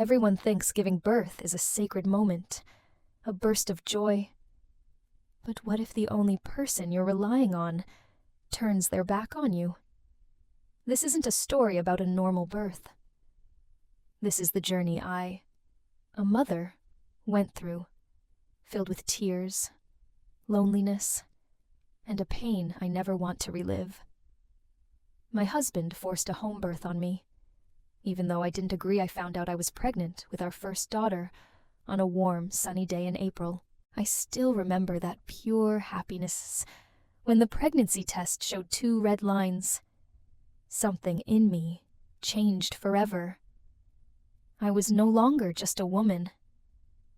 Everyone thinks giving birth is a sacred moment, a burst of joy. But what if the only person you're relying on turns their back on you? This isn't a story about a normal birth. This is the journey I, a mother, went through, filled with tears, loneliness, and a pain I never want to relive. My husband forced a home birth on me. Even though I didn't agree, I found out I was pregnant with our first daughter on a warm, sunny day in April. I still remember that pure happiness when the pregnancy test showed 2 red lines. Something in me changed forever. I was no longer just a woman.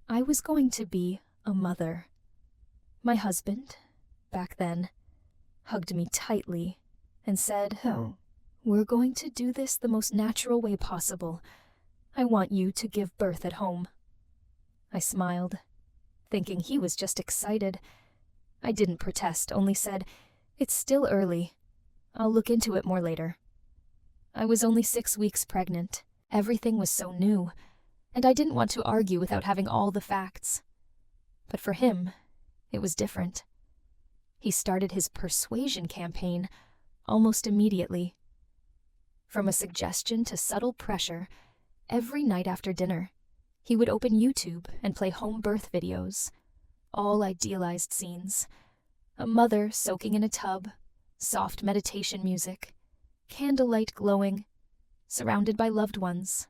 I was going to be a mother. My husband, back then, hugged me tightly and said, "We're going to do this the most natural way possible. I want you to give birth at home." I smiled, thinking he was just excited. I didn't protest, only said, "It's still early. I'll look into it more later." I was only 6 weeks pregnant. Everything was so new, and I didn't want to argue without having all the facts. But for him, it was different. He started his persuasion campaign almost immediately. From a suggestion to subtle pressure, every night after dinner, he would open YouTube and play home birth videos, all idealized scenes. A mother soaking in a tub, soft meditation music, candlelight glowing, surrounded by loved ones.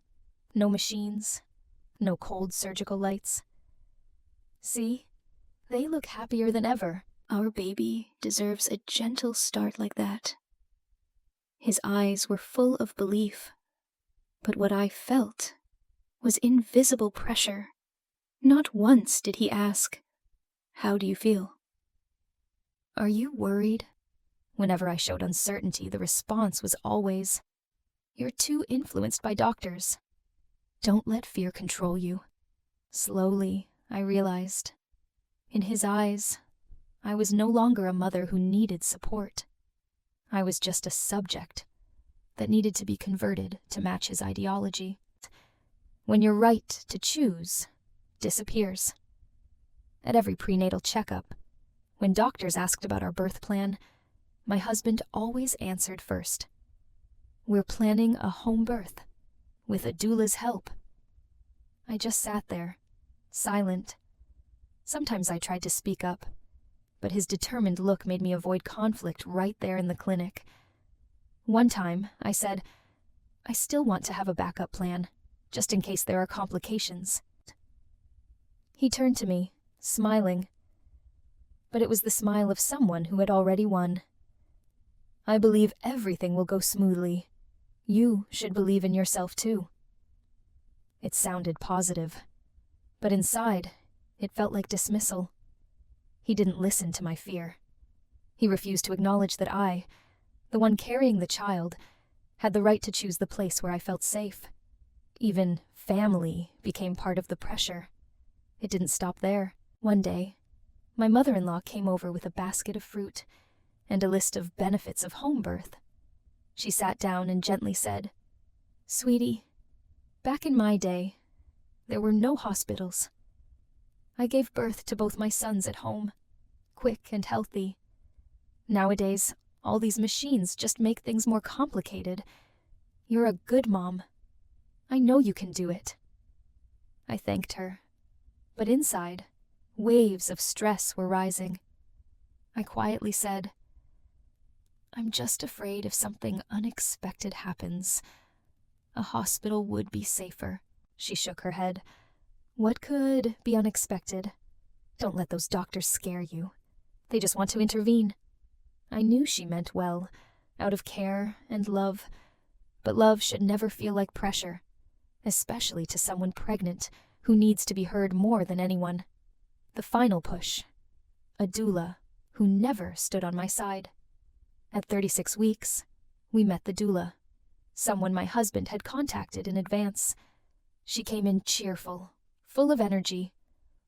No machines, no cold surgical lights. See, they look happier than ever. Our baby deserves a gentle start like that. His eyes were full of belief, but what I felt was invisible pressure. Not once did he ask, "How do you feel?" "Are you worried?" Whenever I showed uncertainty, the response was always, "You're too influenced by doctors. Don't let fear control you." Slowly, I realized, in his eyes, I was no longer a mother who needed support. I was just a subject that needed to be converted to match his ideology. When your right to choose disappears. At every prenatal checkup, when doctors asked about our birth plan, my husband always answered first, "We're planning a home birth, with a doula's help." I just sat there, silent. Sometimes I tried to speak up, but his determined look made me avoid conflict right there in the clinic. One time, I said, "I still want to have a backup plan, just in case there are complications." He turned to me, smiling, but it was the smile of someone who had already won. "I believe everything will go smoothly. You should believe in yourself too." It sounded positive, but inside, it felt like dismissal. He didn't listen to my fear. He refused to acknowledge that I, the one carrying the child, had the right to choose the place where I felt safe. Even family became part of the pressure. It didn't stop there. One day, my mother-in-law came over with a basket of fruit and a list of benefits of home birth. She sat down and gently said, "Sweetie, back in my day, there were no hospitals. I gave birth to both my sons at home, quick and healthy. Nowadays, all these machines just make things more complicated. You're a good mom. I know you can do it." I thanked her, but inside, waves of stress were rising. I quietly said, "I'm just afraid if something unexpected happens, a hospital would be safer." She shook her head. "What could be unexpected? Don't let those doctors scare you. They just want to intervene." I knew she meant well, out of care and love, but love should never feel like pressure, especially to someone pregnant who needs to be heard more than anyone. The final push, a doula who never stood on my side. At 36 weeks, we met the doula, someone my husband had contacted in advance. She came in cheerful, full of energy,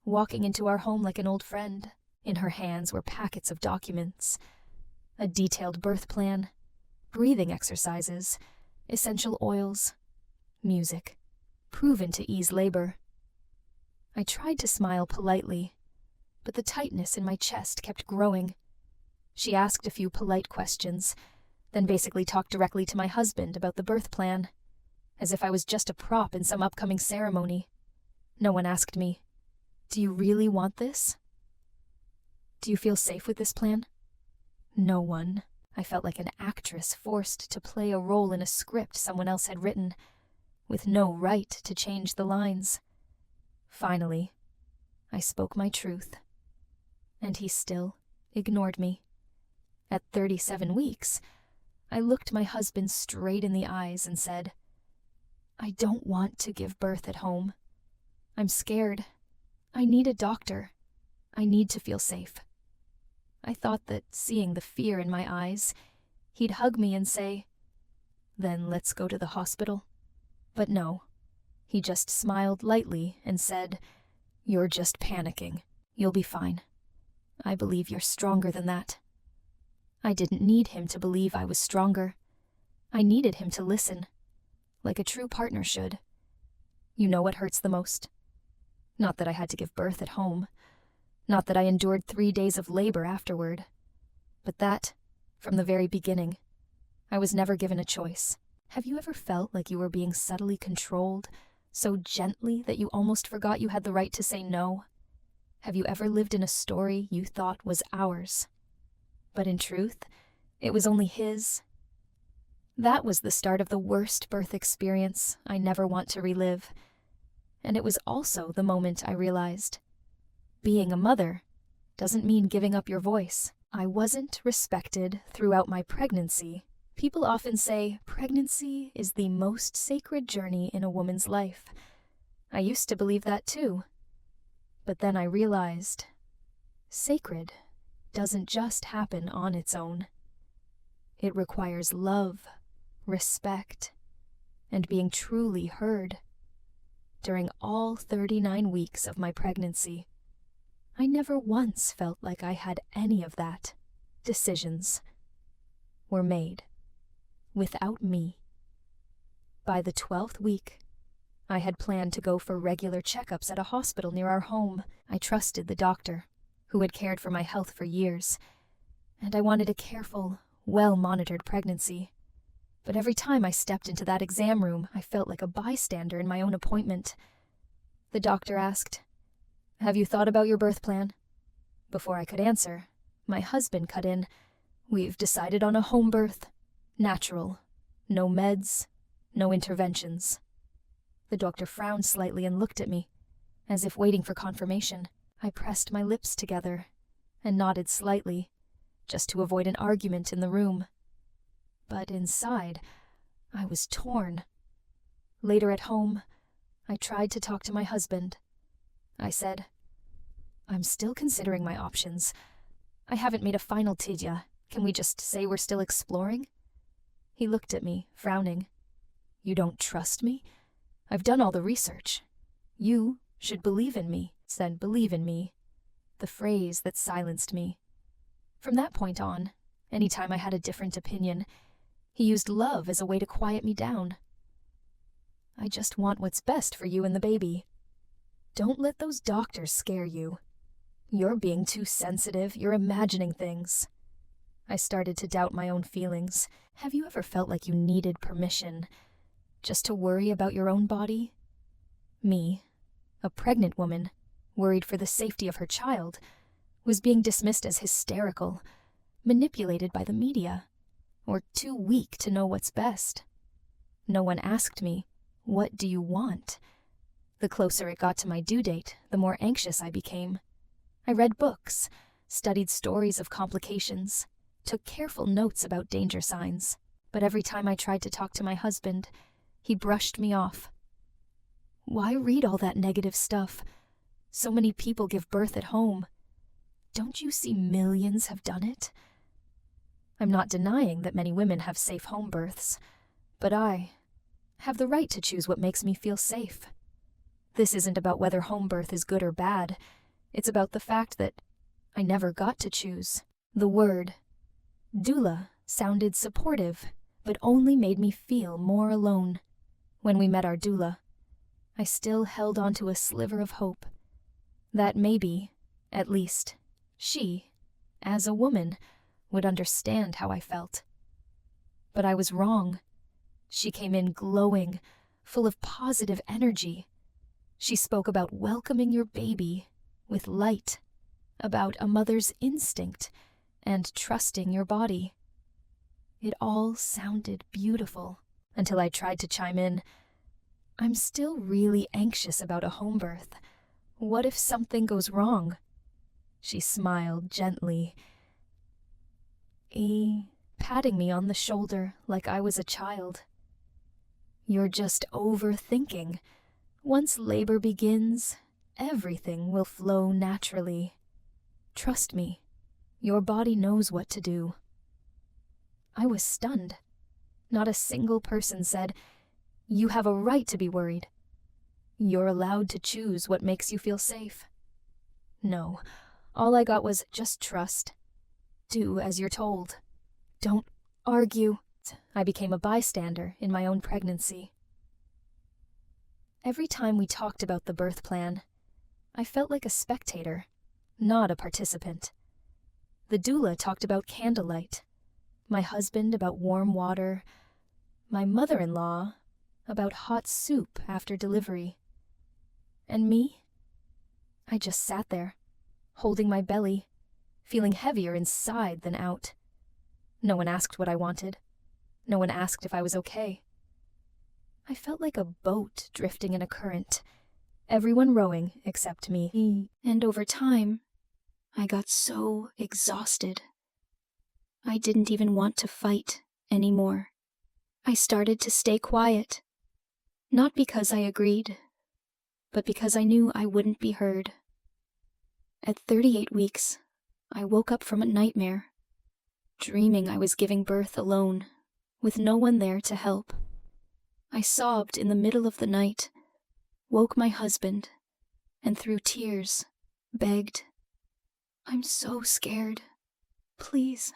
walking into our home like an old friend. In her hands were packets of documents, a detailed birth plan, breathing exercises, essential oils, music, proven to ease labor. I tried to smile politely, but the tightness in my chest kept growing. She asked a few polite questions, then basically talked directly to my husband about the birth plan, as if I was just a prop in some upcoming ceremony. No one asked me, "Do you really want this? Do you feel safe with this plan?" No one. I felt like an actress forced to play a role in a script someone else had written, with no right to change the lines. Finally, I spoke my truth, and he still ignored me. At 37 weeks, I looked my husband straight in the eyes and said, "I don't want to give birth at home. I'm scared. I need a doctor. I need to feel safe." I thought that seeing the fear in my eyes, he'd hug me and say, "Then let's go to the hospital." But no, he just smiled lightly and said, "You're just panicking. You'll be fine. I believe you're stronger than that." I didn't need him to believe I was stronger. I needed him to listen, like a true partner should. You know what hurts the most? Not that I had to give birth at home. Not that I endured 3 days of labor afterward. But that, from the very beginning, I was never given a choice. Have you ever felt like you were being subtly controlled, so gently that you almost forgot you had the right to say no? Have you ever lived in a story you thought was ours, but in truth, it was only his? That was the start of the worst birth experience I never want to relive. And it was also the moment I realized, being a mother doesn't mean giving up your voice. I wasn't respected throughout my pregnancy. People often say pregnancy is the most sacred journey in a woman's life. I used to believe that too. But then I realized, sacred doesn't just happen on its own. It requires love, respect, and being truly heard. During all 39 weeks of my pregnancy, I never once felt like I had any of that. Decisions were made without me. By the 12th week, I had planned to go for regular checkups at a hospital near our home. I trusted the doctor, who had cared for my health for years, and I wanted a careful, well-monitored pregnancy. But every time I stepped into that exam room, I felt like a bystander in my own appointment. The doctor asked, "Have you thought about your birth plan?" Before I could answer, my husband cut in, "We've decided on a home birth. Natural. No meds. No interventions." The doctor frowned slightly and looked at me, as if waiting for confirmation. I pressed my lips together and nodded slightly, just to avoid an argument in the room. But inside, I was torn. Later at home, I tried to talk to my husband. I said, "I'm still considering my options. I haven't made a final tidya. Can we just say we're still exploring?" He looked at me, frowning. "You don't trust me? I've done all the research. You should believe in me," said "believe in me," the phrase that silenced me. From that point on, anytime I had a different opinion, he used love as a way to quiet me down. "I just want what's best for you and the baby. Don't let those doctors scare you. You're being too sensitive, you're imagining things." I started to doubt my own feelings. Have you ever felt like you needed permission just to worry about your own body? Me, a pregnant woman, worried for the safety of her child, was being dismissed as hysterical, manipulated by the media, or too weak to know what's best. No one asked me, "What do you want?" The closer it got to my due date, the more anxious I became. I read books, studied stories of complications, took careful notes about danger signs, but every time I tried to talk to my husband, he brushed me off. "Why read all that negative stuff? So many people give birth at home. Don't you see millions have done it?" I'm not denying that many women have safe home births, but I have the right to choose what makes me feel safe. This isn't about whether home birth is good or bad. It's about the fact that I never got to choose. The word doula sounded supportive, but only made me feel more alone. When we met our doula, I still held onto a sliver of hope that maybe, at least, she, as a woman, would understand how I felt. But I was wrong. She came in glowing, full of positive energy. She spoke about welcoming your baby with light, about a mother's instinct, and trusting your body. It all sounded beautiful until I tried to chime in. I'm still really anxious about a home birth. What if something goes wrong? She smiled gently, patting me on the shoulder like I was a child. You're just overthinking. Once labor begins, everything will flow naturally. Trust me, your body knows what to do. I was stunned. Not a single person said, "You have a right to be worried. You're allowed to choose what makes you feel safe." No, all I got was just trust. Do as you're told. Don't argue. I became a bystander in my own pregnancy. Every time we talked about the birth plan, I felt like a spectator, not a participant. The doula talked about candlelight, my husband about warm water, my mother-in-law about hot soup after delivery. And me? I just sat there, holding my belly, feeling heavier inside than out. No one asked what I wanted. No one asked if I was okay. I felt like a boat drifting in a current, everyone rowing except me. And over time, I got so exhausted. I didn't even want to fight anymore. I started to stay quiet, not because I agreed, but because I knew I wouldn't be heard. At 38 weeks, I woke up from a nightmare, dreaming I was giving birth alone, with no one there to help. I sobbed in the middle of the night, woke my husband, and through tears, begged, "I'm so scared. Please,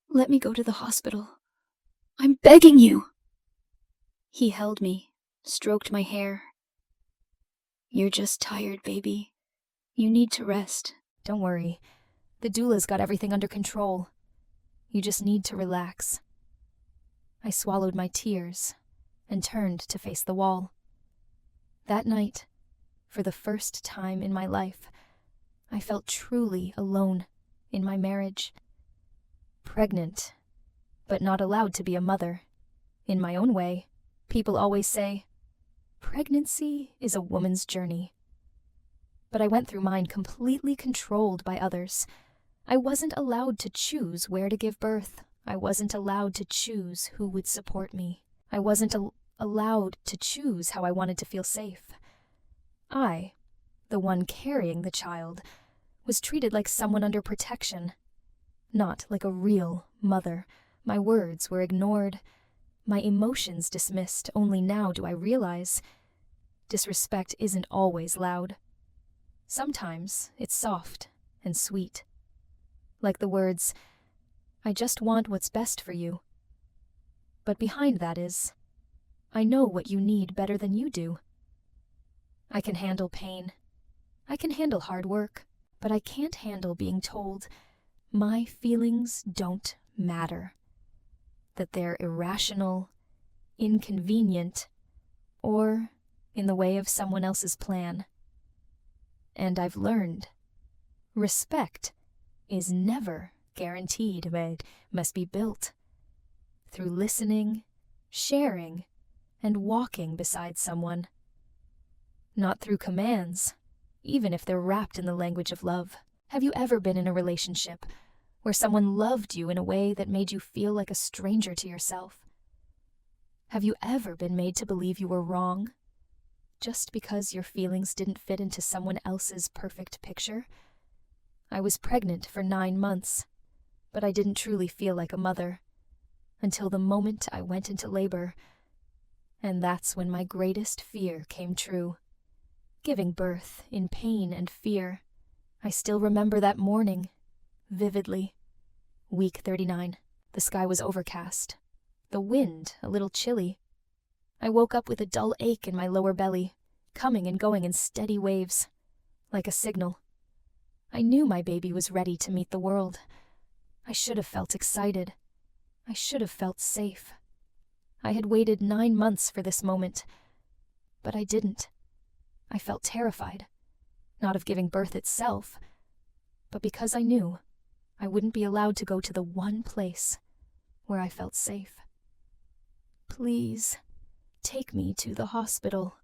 let me go to the hospital. I'm begging you." He held me, stroked my hair. "You're just tired, baby. You need to rest." "Don't worry. The doula's got everything under control. You just need to relax." I swallowed my tears and turned to face the wall. That night, for the first time in my life, I felt truly alone in my marriage. Pregnant, but not allowed to be a mother. In my own way, people always say, pregnancy is a woman's journey. But I went through mine completely controlled by others. I wasn't allowed to choose where to give birth. I wasn't allowed to choose who would support me. I wasn't allowed to choose how I wanted to feel safe. I, the one carrying the child, was treated like someone under protection, not like a real mother. My words were ignored, my emotions dismissed. Only now do I realize disrespect isn't always loud. Sometimes it's soft and sweet. Like the words, "I just want what's best for you." But behind that is, "I know what you need better than you do." I can handle pain. I can handle hard work, but I can't handle being told my feelings don't matter, that they're irrational, inconvenient, or in the way of someone else's plan. And I've learned, respect is never guaranteed, but must be built through listening, sharing, and walking beside someone. Not through commands, even if they're wrapped in the language of love. Have you ever been in a relationship where someone loved you in a way that made you feel like a stranger to yourself? Have you ever been made to believe you were wrong just because your feelings didn't fit into someone else's perfect picture? I was pregnant for 9 months, but I didn't truly feel like a mother until the moment I went into labor. And that's when my greatest fear came true. Giving birth in pain and fear. I still remember that morning, vividly. Week 39. The sky was overcast. The wind a little chilly. I woke up with a dull ache in my lower belly, coming and going in steady waves, like a signal. I knew my baby was ready to meet the world. I should have felt excited. I should have felt safe. I had waited 9 months for this moment, but I didn't. I felt terrified, not of giving birth itself, but because I knew I wouldn't be allowed to go to the one place where I felt safe. Please, take me to the hospital.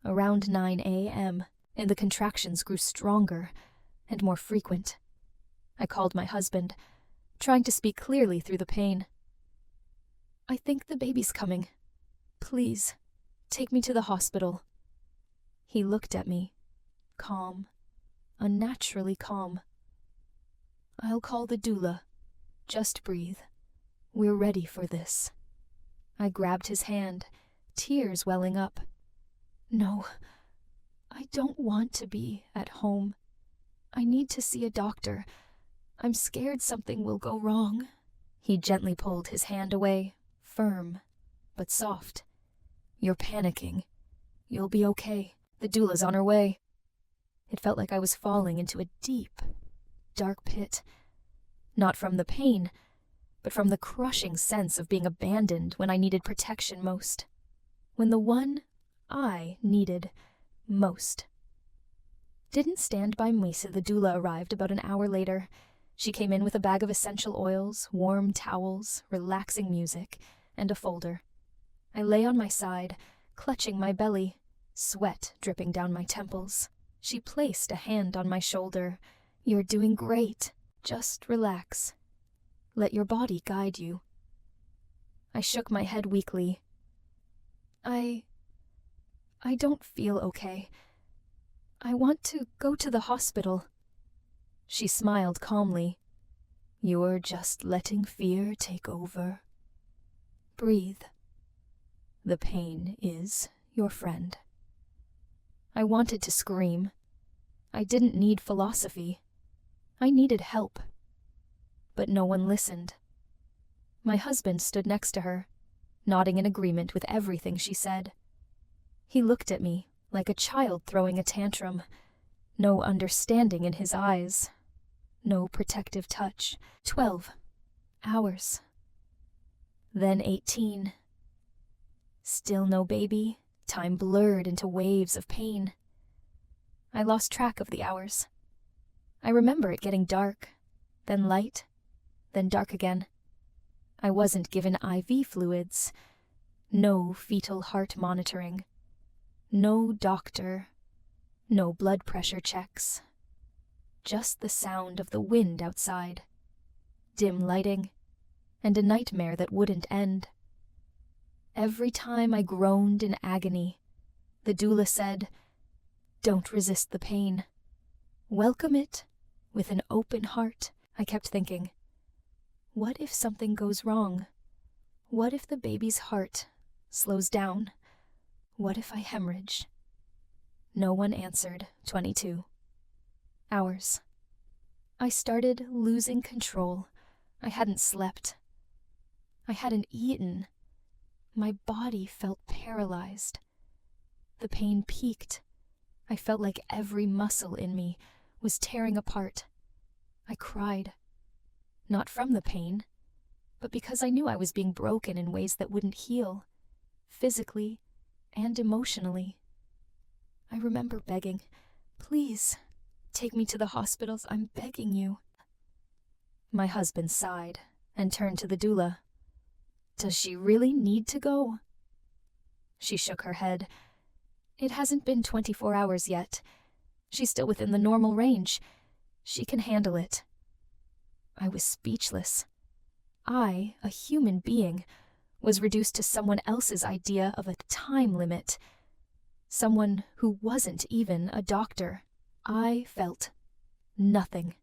Around 9 a.m., and the contractions grew stronger and more frequent. I called my husband, trying to speak clearly through the pain. I think the baby's coming. Please, take me to the hospital. He looked at me, calm, unnaturally calm. I'll call the doula. Just breathe. We're ready for this. I grabbed his hand, tears welling up. No, I don't want to be at home. I need to see a doctor. I'm scared something will go wrong. He gently pulled his hand away, firm, but soft. You're panicking. You'll be okay. The doula's on her way. It felt like I was falling into a deep, dark pit. Not from the pain, but from the crushing sense of being abandoned when I needed protection most. When the one I needed most. Didn't stand by me, so the doula arrived about an hour later. She came in with a bag of essential oils, warm towels, relaxing music, and a folder. I lay on my side, clutching my belly, sweat dripping down my temples. She placed a hand on my shoulder. You're doing great. Just relax. Let your body guide you. I shook my head weakly. I don't feel okay. I want to go to the hospital. She smiled calmly. You're just letting fear take over. Breathe. The pain is your friend. I wanted to scream. I didn't need philosophy. I needed help. But no one listened. My husband stood next to her, nodding in agreement with everything she said. He looked at me like a child throwing a tantrum. No understanding in his eyes. No protective touch. 12 hours. Then 18. Still no baby. Time blurred into waves of pain. I lost track of the hours. I remember it getting dark, then light, then dark again. I wasn't given IV fluids. No fetal heart monitoring. No doctor. No blood pressure checks. Just the sound of the wind outside. Dim lighting, and a nightmare that wouldn't end. Every time I groaned in agony, the doula said, "Don't resist the pain. Welcome it with an open heart." I kept thinking, what if something goes wrong? What if the baby's heart slows down? What if I hemorrhage? No one answered. 22 hours. I started losing control. I hadn't slept. I hadn't eaten. My body felt paralyzed. The pain peaked. I felt like every muscle in me was tearing apart. I cried. Not from the pain, but because I knew I was being broken in ways that wouldn't heal, physically and emotionally. I remember begging, "Please, take me to the hospitals, I'm begging you." My husband sighed and turned to the doula. "Does she really need to go?" She shook her head. "It hasn't been 24 hours yet. She's still within the normal range. She can handle it." I was speechless. I, a human being, was reduced to someone else's idea of a time limit. Someone who wasn't even a doctor. I felt nothing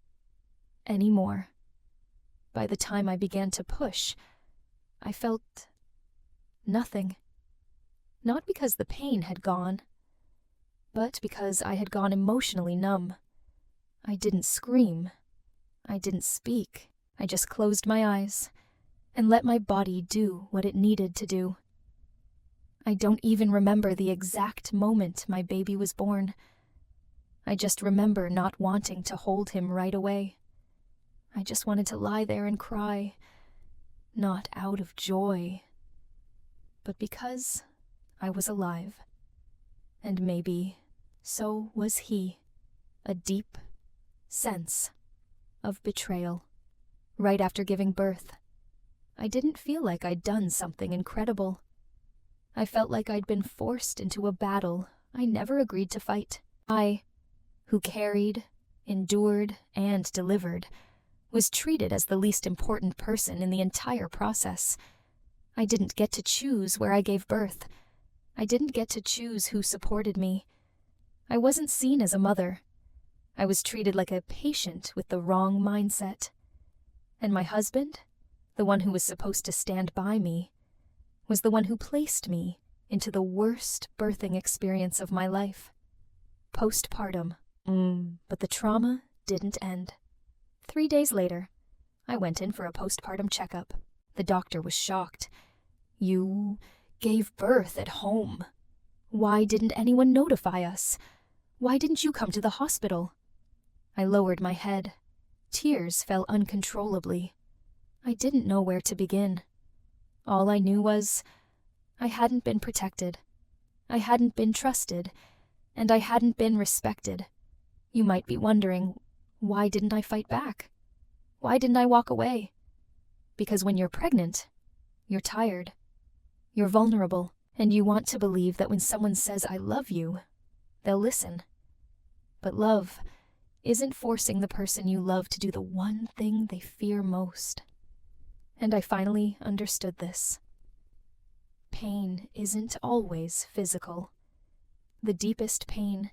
anymore. By the time I began to push, I felt nothing. Not because the pain had gone, but because I had gone emotionally numb. I didn't scream. I didn't speak. I just closed my eyes and let my body do what it needed to do. I don't even remember the exact moment my baby was born. I just remember not wanting to hold him right away. I just wanted to lie there and cry, not out of joy, but because I was alive. And maybe so was he. A deep sense of betrayal. Right after giving birth, I didn't feel like I'd done something incredible. I felt like I'd been forced into a battle I never agreed to fight. I, who carried, endured, and delivered, was treated as the least important person in the entire process. I didn't get to choose where I gave birth. I didn't get to choose who supported me. I wasn't seen as a mother. I was treated like a patient with the wrong mindset. And my husband, the one who was supposed to stand by me, was the one who placed me into the worst birthing experience of my life. Postpartum. But the trauma didn't end. 3 days later, I went in for a postpartum checkup. The doctor was shocked. "You gave birth at home. Why didn't anyone notify us? Why didn't you come to the hospital?" I lowered my head. Tears fell uncontrollably. I didn't know where to begin. All I knew was I hadn't been protected. I hadn't been trusted. And I hadn't been respected. You might be wondering, why didn't I fight back? Why didn't I walk away? Because when you're pregnant, you're tired. You're vulnerable, and you want to believe that when someone says, "I love you," they'll listen. But love isn't forcing the person you love to do the one thing they fear most. And I finally understood this. Pain isn't always physical. The deepest pain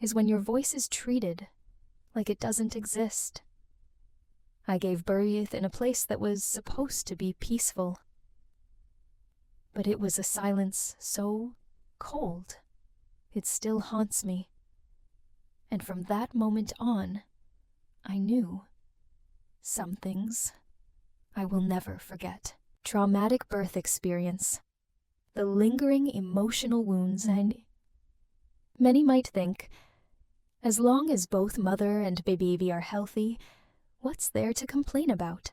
is when your voice is treated like it doesn't exist. I gave birth in a place that was supposed to be peaceful. But it was a silence so cold, it still haunts me. And from that moment on, I knew some things I will never forget. Traumatic birth experience. The lingering emotional wounds, and many might think, as long as both mother and baby are healthy, what's there to complain about?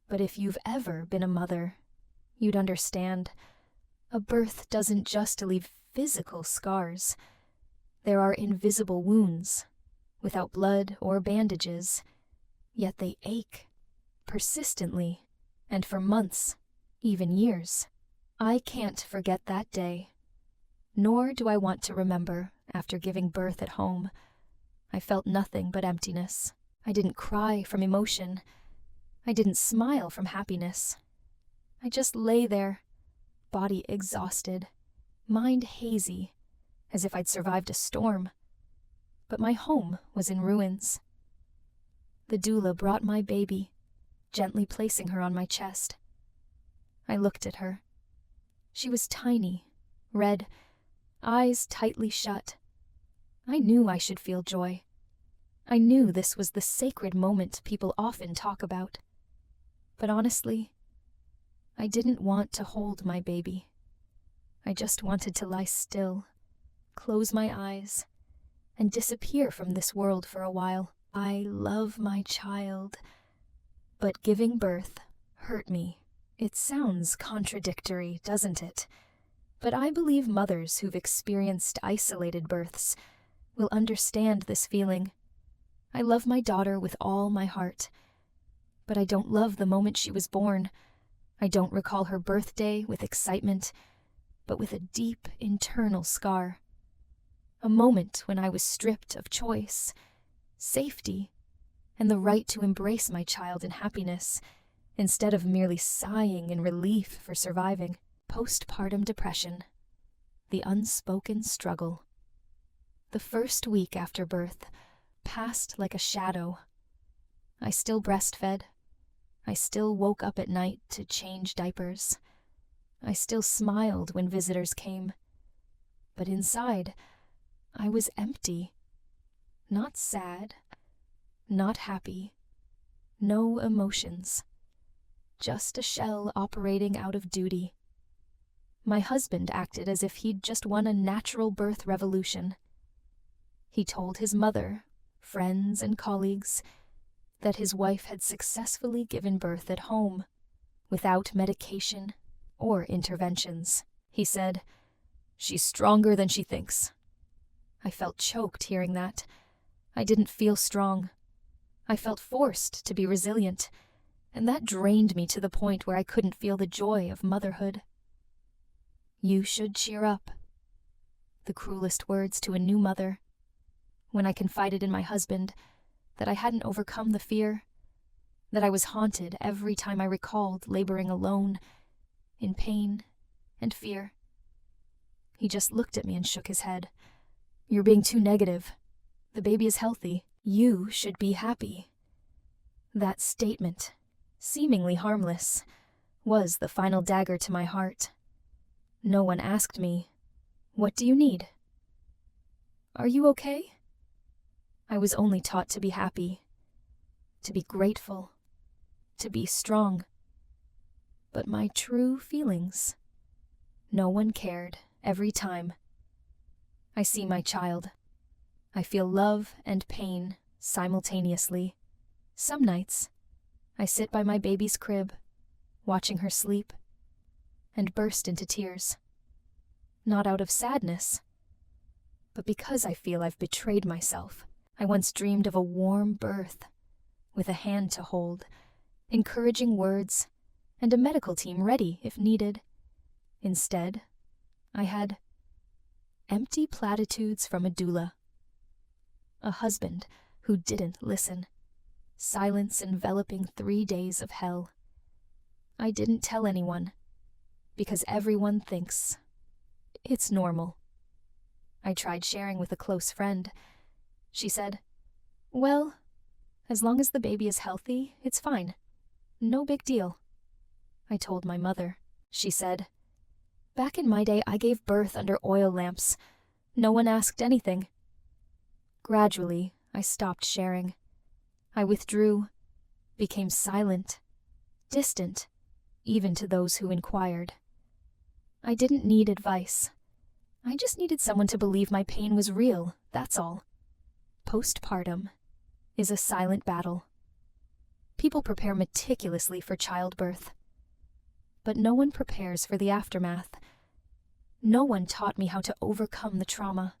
But if you've ever been a mother, you'd understand. A birth doesn't just leave physical scars. There are invisible wounds, without blood or bandages, yet they ache, persistently, and for months, even years. I can't forget that day, nor do I want to remember after giving birth at home. I felt nothing but emptiness. I didn't cry from emotion. I didn't smile from happiness. I just lay there, body exhausted, mind hazy, as if I'd survived a storm. But my home was in ruins. The doula brought my baby, gently placing her on my chest. I looked at her. She was tiny, red, eyes tightly shut. I knew I should feel joy. I knew this was the sacred moment people often talk about. But honestly, I didn't want to hold my baby. I just wanted to lie still, close my eyes, and disappear from this world for a while. I love my child, but giving birth hurt me. It sounds contradictory, doesn't it? But I believe mothers who've experienced isolated births will understand this feeling. I love my daughter with all my heart, but I don't love the moment she was born. I don't recall her birthday with excitement, but with a deep internal scar. A moment when I was stripped of choice, safety, and the right to embrace my child in happiness, instead of merely sighing in relief for surviving. Postpartum depression. The unspoken struggle. The first week after birth passed like a shadow. I still breastfed. I still woke up at night to change diapers. I still smiled when visitors came. But inside, I was empty. Not sad, not happy, no emotions. Just a shell operating out of duty. My husband acted as if he'd just won a natural birth revolution. He told his mother, friends, and colleagues that his wife had successfully given birth at home, without medication or interventions. He said, "She's stronger than she thinks." I felt choked hearing that. I didn't feel strong. I felt forced to be resilient, and that drained me to the point where I couldn't feel the joy of motherhood. "You should cheer up." The cruelest words to a new mother. When I confided in my husband that I hadn't overcome the fear, that I was haunted every time I recalled laboring alone, in pain and fear. He just looked at me and shook his head. "You're being too negative. The baby is healthy. You should be happy." That statement, seemingly harmless, was the final dagger to my heart. No one asked me, "What do you need? Are you okay?" I was only taught to be happy, to be grateful, to be strong. But my true feelings, no one cared every time. I see my child. I feel love and pain simultaneously. Some nights, I sit by my baby's crib, watching her sleep, and burst into tears. Not out of sadness, but because I feel I've betrayed myself. I once dreamed of a warm birth, with a hand to hold, encouraging words, and a medical team ready if needed. Instead, I had empty platitudes from a doula, a husband who didn't listen, silence enveloping 3 days of hell. I didn't tell anyone, because everyone thinks it's normal. I tried sharing with a close friend. She said, "Well, as long as the baby is healthy, it's fine. No big deal." I told my mother. She said, "Back in my day, I gave birth under oil lamps. No one asked anything." Gradually, I stopped sharing. I withdrew, became silent, distant, even to those who inquired. I didn't need advice. I just needed someone to believe my pain was real, that's all. Postpartum is a silent battle. People prepare meticulously for childbirth, but no one prepares for the aftermath. No one taught me how to overcome the trauma.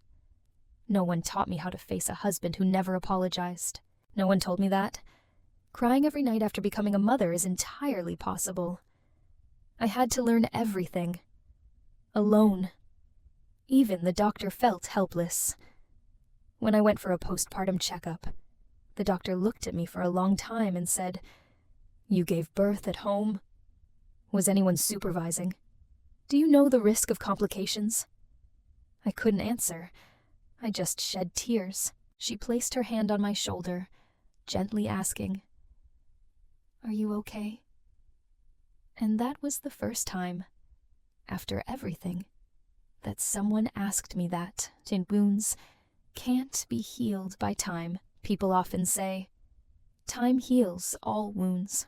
No one taught me how to face a husband who never apologized. No one told me that crying every night after becoming a mother is entirely possible. I had to learn everything, alone. Even the doctor felt helpless. When I went for a postpartum checkup, the doctor looked at me for a long time and said, "You gave birth at home? Was anyone supervising? Do you know the risk of complications?" I couldn't answer. I just shed tears. She placed her hand on my shoulder, gently asking, "Are you okay?" And that was the first time, after everything, that someone asked me that. In wounds can't be healed by time. People often say, time heals all wounds.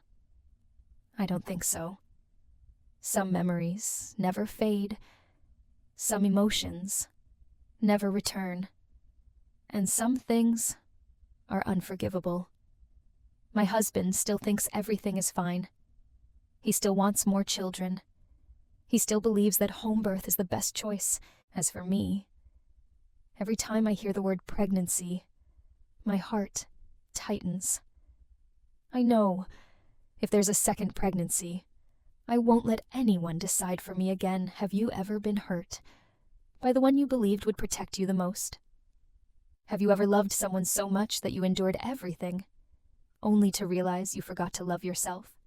I don't think so. Some memories never fade. Some emotions never return. And some things are unforgivable. My husband still thinks everything is fine. He still wants more children. He still believes that home birth is the best choice. As for me, every time I hear the word pregnancy, my heart tightens. I know if there's a second pregnancy, I won't let anyone decide for me again. Have you ever been hurt by the one you believed would protect you the most? Have you ever loved someone so much that you endured everything, only to realize you forgot to love yourself?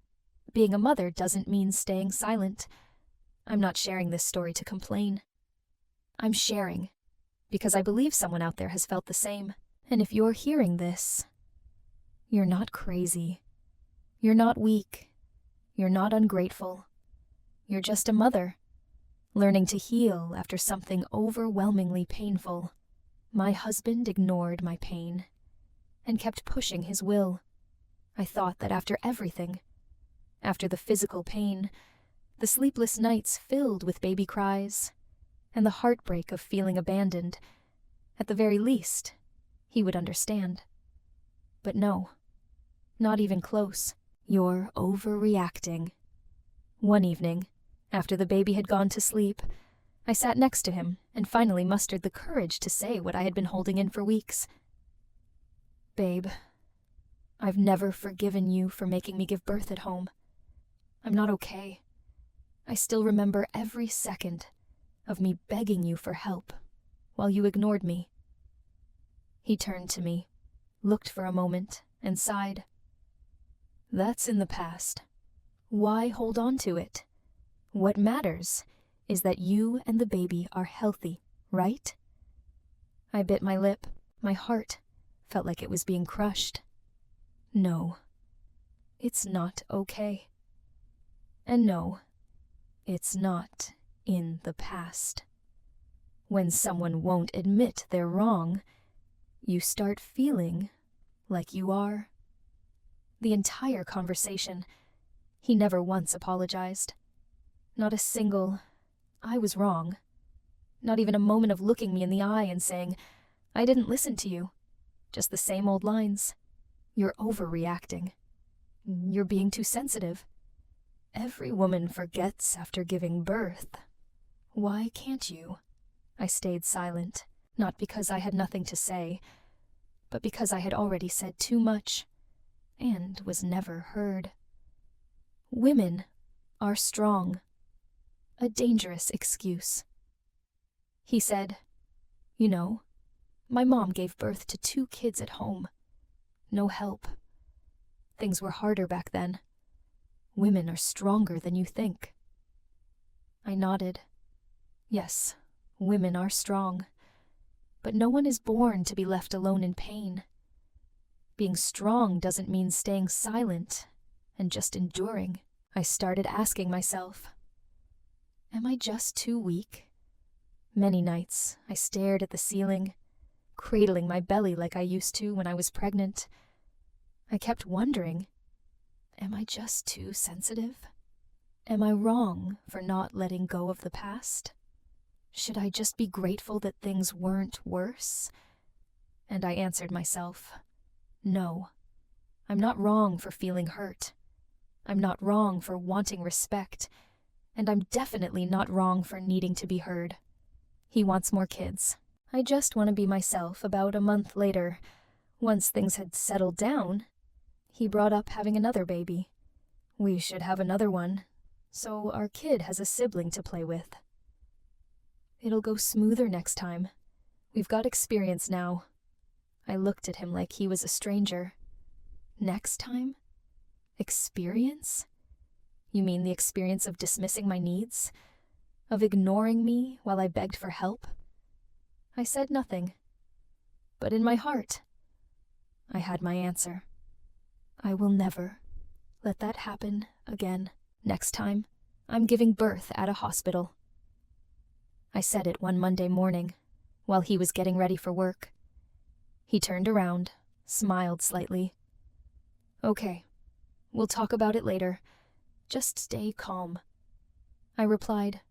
Being a mother doesn't mean staying silent. I'm not sharing this story to complain. I'm sharing because I believe someone out there has felt the same. And if you're hearing this, you're not crazy. You're not weak. You're not ungrateful. You're just a mother, learning to heal after something overwhelmingly painful. My husband ignored my pain and kept pushing his will. I thought that after everything, after the physical pain, The sleepless nights filled with baby cries, and the heartbreak of feeling abandoned. At the very least, he would understand. But no, not even close. "You're overreacting." One evening, after the baby had gone to sleep, I sat next to him and finally mustered the courage to say what I had been holding in for weeks. "Babe, I've never forgiven you for making me give birth at home. I'm not okay. I still remember every second of me begging you for help while you ignored me." He turned to me, looked for a moment, and sighed. "That's in the past. Why hold on to it? What matters is that you and the baby are healthy, right?" I bit my lip. My heart felt like it was being crushed. No, it's not okay. And no, it's not in the past. When someone won't admit they're wrong, you start feeling like you are. The entire conversation, he never once apologized. Not a single, "I was wrong." Not even a moment of looking me in the eye and saying, "I didn't listen to you." Just the same old lines. "You're overreacting. You're being too sensitive. Every woman forgets after giving birth. Why can't you?" I stayed silent, not because I had nothing to say, but because I had already said too much and was never heard. Women are strong. A dangerous excuse. He said, "You know, my mom gave birth to 2 kids at home. No help. Things were harder back then. Women are stronger than you think." I nodded. Yes, women are strong. But no one is born to be left alone in pain. Being strong doesn't mean staying silent and just enduring. I started asking myself, am I just too weak? Many nights I stared at the ceiling, cradling my belly like I used to when I was pregnant. I kept wondering, am I just too sensitive? Am I wrong for not letting go of the past? Should I just be grateful that things weren't worse? And I answered myself, no, I'm not wrong for feeling hurt. I'm not wrong for wanting respect, and I'm definitely not wrong for needing to be heard. He wants more kids. I just want to be myself. About a month later, once things had settled down, he brought up having another baby. We should have another one, so our kid has a sibling to play with. It'll go smoother next time. We've got experience now. I looked at him like he was a stranger. Next time? Experience? You mean the experience of dismissing my needs? Of ignoring me while I begged for help? I said nothing. But in my heart, I had my answer. I will never let that happen again. Next time, I'm giving birth at a hospital. I said it one Monday morning, while he was getting ready for work. He turned around, smiled slightly. Okay, we'll talk about it later. Just stay calm. I replied,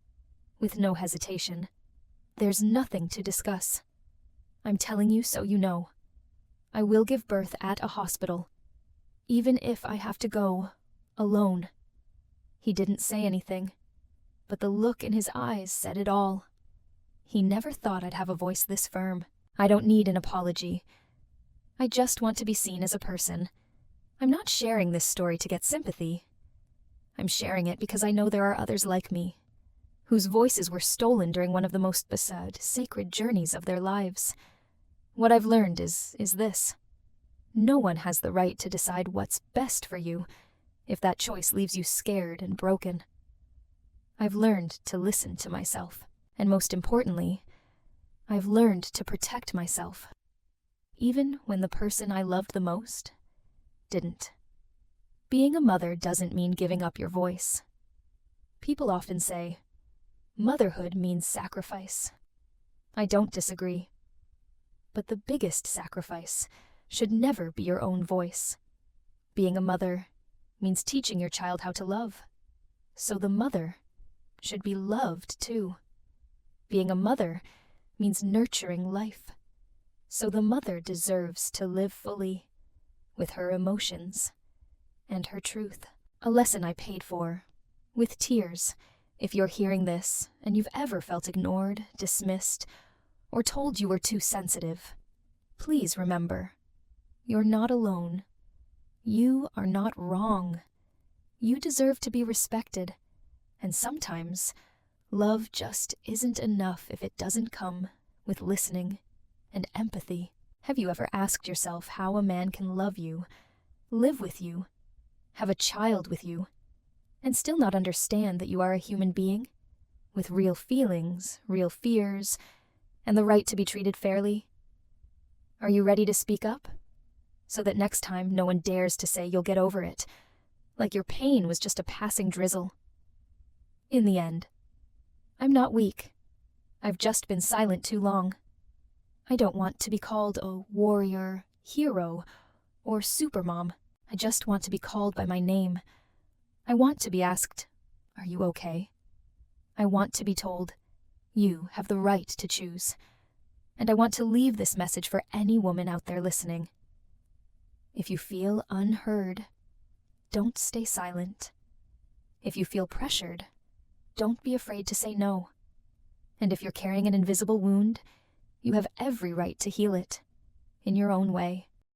with no hesitation. There's nothing to discuss. I'm telling you so you know. I will give birth at a hospital, even if I have to go alone. He didn't say anything, but the look in his eyes said it all. He never thought I'd have a voice this firm. I don't need an apology. I just want to be seen as a person. I'm not sharing this story to get sympathy. I'm sharing it because I know there are others like me, whose voices were stolen during one of the most sacred journeys of their lives. What I've learned is this. No one has the right to decide what's best for you if that choice leaves you scared and broken. I've learned to listen to myself, and most importantly, I've learned to protect myself, even when the person I loved the most didn't. Being a mother doesn't mean giving up your voice. People often say, motherhood means sacrifice. I don't disagree. But the biggest sacrifice should never be your own voice. Being a mother means teaching your child how to love, So the mother should be loved too. Being a mother means nurturing life. So the mother deserves to live fully, with her emotions and her truth. A lesson I paid for, with tears, if you're hearing this and you've ever felt ignored, dismissed, or told you were too sensitive. Please remember, you're not alone. You are not wrong. You deserve to be respected, and sometimes love just isn't enough if it doesn't come with listening and empathy. Have you ever asked yourself how a man can love you, live with you, have a child with you, and still not understand that you are a human being with real feelings, real fears, and the right to be treated fairly? Are you ready to speak up? So that next time no one dares to say you'll get over it, like your pain was just a passing drizzle. In the end, I'm not weak. I've just been silent too long. I don't want to be called a warrior, hero, or supermom. I just want to be called by my name. I want to be asked, "Are you okay?" I want to be told, "You have the right to choose." And I want to leave this message for any woman out there listening. If you feel unheard, don't stay silent. If you feel pressured, don't be afraid to say no. And if you're carrying an invisible wound, you have every right to heal it, in your own way.